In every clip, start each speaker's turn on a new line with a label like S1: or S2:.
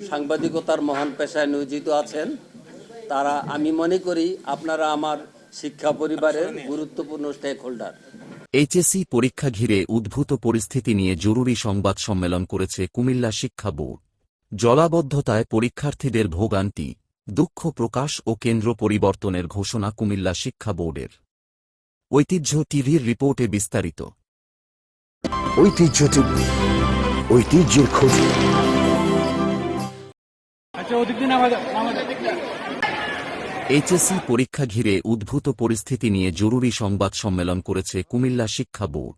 S1: সাংবাদিকতার মহান পেশায় নিয়োজিত আছেন, তারা আমি মনে করি আপনারা আমার শিক্ষা পরিবারের গুরুত্বপূর্ণ স্টেক হোল্ডার।
S2: এইচএসসি পরীক্ষা ঘিরে উদ্ভূত পরিস্থিতি নিয়ে জরুরি সংবাদ সম্মেলন করেছে কুমিল্লা শিক্ষা বোর্ড। জলাবদ্ধতায় পরীক্ষার্থীদের ভোগান্তি, দুঃখ প্রকাশ ও কেন্দ্র পরিবর্তনের ঘোষণা কুমিল্লা শিক্ষা বোর্ডের। ঐতিহ্য টিভির রিপোর্টে বিস্তারিত।
S3: ঐতিহ্য টিভি, ঐতিহ্যের খোঁজে।
S2: এইচএসসি পরীক্ষা ঘিরে উদ্ভূত পরিস্থিতি নিয়ে জরুরি সংবাদ সম্মেলন করেছে কুমিল্লা শিক্ষা বোর্ড।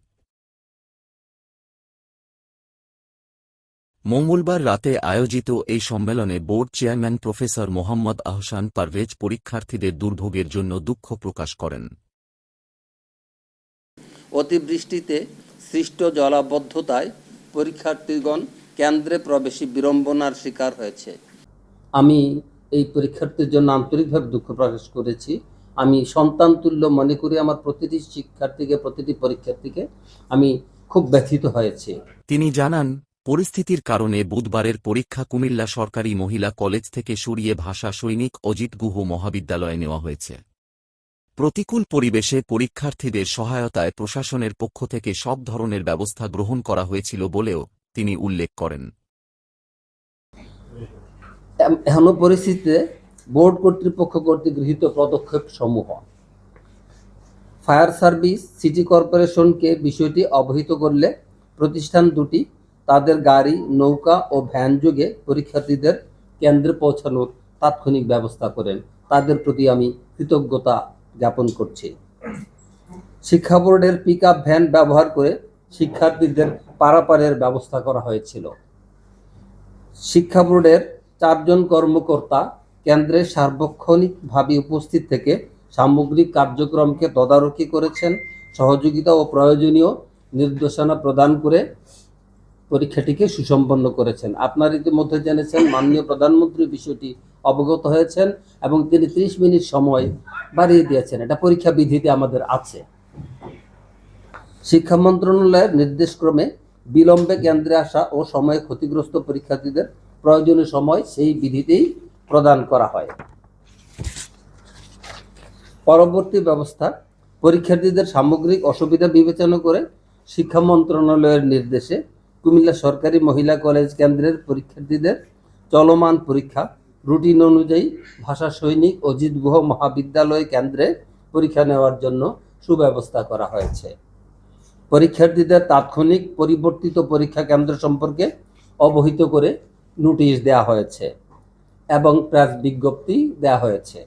S2: মঙ্গলবার রাতে আয়োজিত এই সম্মেলনে board chairman professor Mohammad Ahsan Parvez পরীক্ষার্থীদের দুর্ভোগের জন্য দুঃখ প্রকাশ করেন।
S1: অতিবৃষ্টিতে সৃষ্ট জলাবদ্ধতায় পরীক্ষার্থীগণ কেন্দ্রে প্রবেশে বিড়ম্বনার শিকার হয়েছে। আমি এই পরীক্ষার্থীর জন্য আন্তরিকভাবে দুঃখ প্রকাশ করেছি। আমি সন্তান তুল্য মনে করি আমার প্রতিটি শিক্ষার্থীকে, প্রতিটি পরীক্ষার্থীকে। আমি খুব ব্যথিত হয়েছি।
S2: তিনি জানান, পরিস্থিতির কারণে বুধবারের পরীক্ষা কুমিল্লা সরকারি মহিলা কলেজ থেকে সরিয়ে ভাষা সৈনিক অজিত গুহ মহাবিদ্যালয়ে নেওয়া হয়েছে। প্রতিকূল পরিবেশে পরীক্ষার্থীদের সহায়তায় প্রশাসনের পক্ষ থেকে সব ধরনের ব্যবস্থা গ্রহণ করা হয়েছিল বলেও তিনি উল্লেখ করেন।
S1: এমন পরিস্থিতিতে বোর্ড কর্তৃপক্ষ কর্তৃক গৃহীত পদক্ষেপ সমূহ: ফায়ার সার্ভিস সিটি কর্পোরেশনকে বিষয়টি অবহিত করলে প্রতিষ্ঠান দুটি তাদের গাড়ি, নৌকা ও ভ্যান যোগে পরীক্ষার্থীদের কেন্দ্রে পৌঁছানোর তাৎক্ষণিক ব্যবস্থা করেন। তাদের প্রতি আমি কৃতজ্ঞতা জ্ঞাপন করছি। শিক্ষা বোর্ডের পিকআপ ভ্যান ব্যবহার করে শিক্ষার্থীদের পারাপারের ব্যবস্থা করা হয়েছিল। শিক্ষা বোর্ডের 4 জন কর্মকর্তা কেন্দ্রে সার্বক্ষণিকভাবে উপস্থিত থেকে সামগ্রিক কার্যক্রমকে তদারকি করেছেন, সহযোগিতা ও প্রয়োজনীয় নির্দেশনা প্রদান করে পরীক্ষাটিকে সুসম্পন্ন করেছেন। আপনারা ইতিমধ্যে জেনেছেন, মাননীয় প্রধানমন্ত্রী বিষয়টি অবগত হয়েছেন এবং তিনি 30 মিনিট সময় বাড়িয়ে দিয়েছেন। এটা পরীক্ষা বিধিতে আমাদের আছে। শিক্ষা মন্ত্রণালয়ের নির্দেশক্রমে বিলম্বে কেন্দ্রে আসা ও সময়ে ক্ষতিগ্রস্ত পরীক্ষার্থীদের প্রয়োজনীয় সময় সেই বিধিতেই প্রদান করা হয়। পরবর্তী ব্যবস্থা: পরীক্ষার্থীদের সামগ্রিক অসুবিধা বিবেচনা করে শিক্ষা মন্ত্রণালয়ের নির্দেশে কুমিল্লা সরকারি মহিলা কলেজ কেন্দ্রের পরীক্ষার্থীদের চলমান পরীক্ষা রুটিন অনুযায়ী ভাষা সৈনিক অজিত গুহ মহাবিদ্যালয় কেন্দ্রে পরীক্ষা নেওয়ার জন্য সুব্যবস্থা করা হয়েছে। পরীক্ষার্থীদের তাৎক্ষণিক পরিবর্তিত পরীক্ষা কেন্দ্র সম্পর্কে অবহিত করে নোটিশ দেওয়া হয়েছে এবং প্রেস বিজ্ঞপ্তি দেওয়া হয়েছে।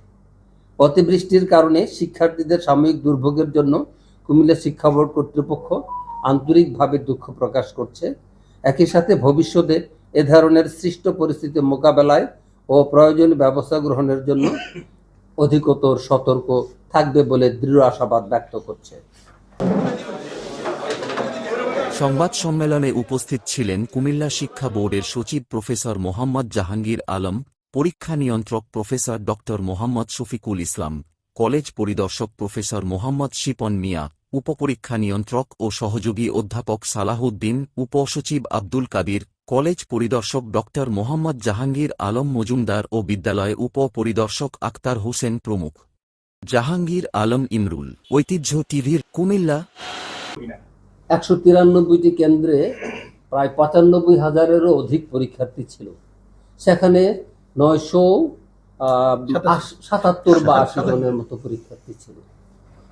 S1: অতিবৃষ্টির কারণে শিক্ষার্থীদের সাময়িক দুর্ভোগের জন্য কুমিল্লা শিক্ষা বোর্ড কর্তৃপক্ষ আন্তরিকভাবে দুঃখ প্রকাশ করছে। একই সাথে ভবিষ্যতে এ ধরনের সৃষ্ট পরিস্থিতি মোকাবেলায় ও প্রয়োজনীয় ব্যবস্থা গ্রহণের জন্য অধিকতর সতর্ক থাকবে বলে দৃঢ় আশাবাদ ব্যক্ত করছে।
S2: সংবাদ সম্মেলনে উপস্থিত ছিলেন কুমিল্লা শিক্ষা বোর্ডের সচিব প্রফেসর মোহাম্মদ জাহাঙ্গীর আলম, পরীক্ষা নিয়ন্ত্রক প্রফেসর ড মোহাম্মদ শফিকুল ইসলাম, কলেজ পরিদর্শক প্রফেসর মোহাম্মদ শিপন মিয়া, উপপরীক্ষা নিয়ন্ত্রক ও সহযোগী অধ্যাপক সালাহউদ্দিন, উপসচিব আব্দুল কাদির, কলেজ পরিদর্শক ড মোহাম্মদ জাহাঙ্গীর আলম মজুমদার ও বিদ্যালয় উপপরিদর্শক আক্তার হোসেন প্রমুখ। জাহাঙ্গীর আলম ইমরুল, ঐতিহ্য টিভির, কুমিল্লা।
S1: 193টি কেন্দ্রে প্রায় 95,000-এরও অধিক পরীক্ষার্থী ছিল। সেখানে 977 বা 80 জনের মতো পরীক্ষার্থী ছিল,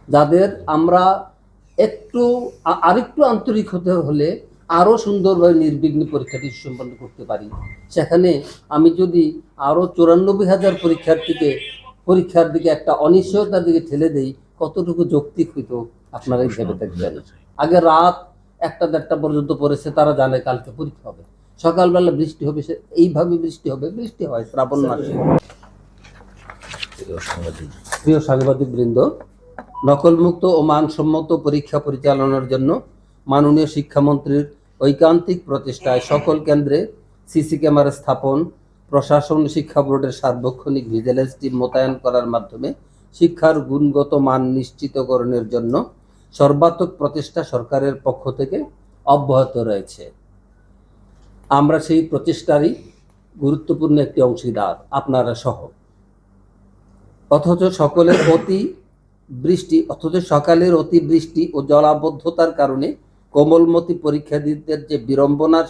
S1: যাদের আমরা আরেকটু আন্তরিক হতে হলে আরও সুন্দরভাবে নির্বিঘ্নে পরীক্ষাটি সম্পন্ন করতে পারি। সেখানে আমি যদি আরও 94,000 পরীক্ষার দিকে একটা অনিশ্চয়তার দিকে ঠেলে দেই, কতটুকু যৌক্তিক হইতো আপনারাই ভেবে দেখবেন। আগে রাত 1টা-1:30 পর্যন্ত পড়েছে, তারা জানে কালকে পরীক্ষা হবে, সকালবেলা বৃষ্টি হবে, এইভাবে বৃষ্টি হবে, বৃষ্টি হয় শ্রাবণ মাসে। প্রিয় সাংবাদিক বৃন্দ, নকলমুক্ত ও মানসম্মত পরীক্ষা পরিচালনার জন্য মাননীয় শিক্ষামন্ত্রীর ঐকান্তিক প্রচেষ্টায় সকল কেন্দ্রে সিসি ক্যামেরা স্থাপন, প্রশাসন, শিক্ষা বোর্ডের সার্বক্ষণিক ভিজিলেন্স টিম মোতায়েন করার মাধ্যমে শিক্ষার গুণগত মান নিশ্চিতকরণের জন্য সর্বাত্মক প্রচেষ্টা সরকারের পক্ষ থেকে অব্যাহত রয়েছে। আমরা সেই প্রচেষ্টারই গুরুত্বপূর্ণ একটি অংশীদার আপনারা সহ। অথচ সকালের অতিবৃষ্টি ও জলাবদ্ধতার কারণে কোমলমতি পরীক্ষার্থীদের যে বিড়ম্বনার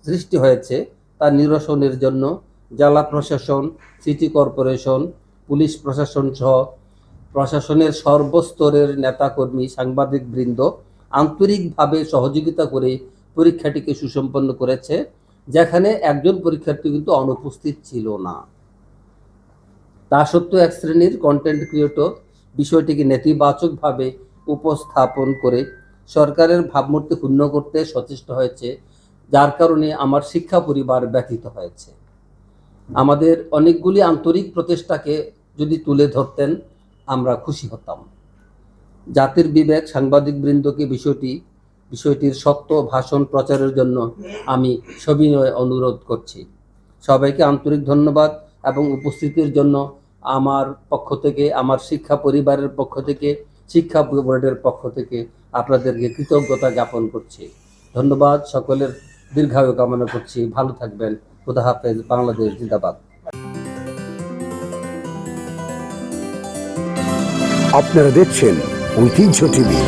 S1: সৃষ্টি হয়েছে তা নিরসনের জন্য জেলা প্রশাসন, সিটি কর্পোরেশন, পুলিশ প্রশাসন সহ প্রশাসনের সর্বস্তরের নেতাকর্মী, সাংবাদিকবৃন্দ আন্তরিকভাবে সহযোগিতা করে পরীক্ষাটিকে সুসম্পন্ন করেছে, যেখানে একজন পরীক্ষার্থী কিন্তু অনুপস্থিত ছিল না। তা সত্ত্বেও এক শ্রেণীর কন্টেন্ট ক্রিয়েটর বিষয়টিকে নেতিবাচকভাবে উপস্থাপন করে সরকারের ভাবমূর্তি ক্ষুণ্ণ করতে সচেষ্ট হয়েছে, যার কারণে আমার শিক্ষা পরিবার ব্যথিত হয়েছে। আমাদের অনেকগুলি আন্তরিক প্রচেষ্টাকে যদি তুলে ধরতেন আমরা খুশি হতাম। জাতির বিবেক সাংবাদিকবৃন্দকে বিষয়টির সত্য ভাষণ প্রচারের জন্য আমি সবিনয়ে অনুরোধ করছি। সবাইকে আন্তরিক ধন্যবাদ এবং উপস্থিতির জন্য আমার পক্ষ থেকে, আমার শিক্ষা পরিবারের পক্ষ থেকে, শিক্ষা বোর্ডের পক্ষ থেকে আপনাদেরকে কৃতজ্ঞতা জ্ঞাপন করছি। ধন্যবাদ, সকলের দীর্ঘায়ু কামনা করছি। ভালো থাকবেন। খুদা হাফেজ। বাংলাদেশ জিন্দাবাদ।
S3: আপনারা দেখছেন ঐতিহ্য টিভি।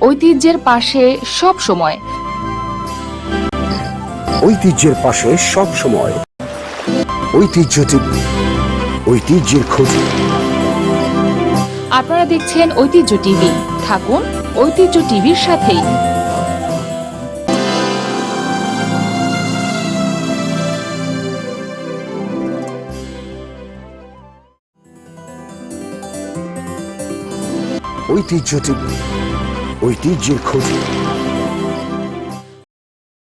S4: ঐতিহ্যের পাশে সব সময়।
S3: ঐতিহ্যের পাশে সব সময়। ঐতিহ্য টিভি, ঐতিহ্যের খোঁজে।
S4: আপনারা দেখছেন ঐতিহ্য টিভি। থাকুন ঐতিহ্য টিভির সাথেই।
S3: ঐতিহ্য টিভি, ঐতিহ্যের খোঁজে।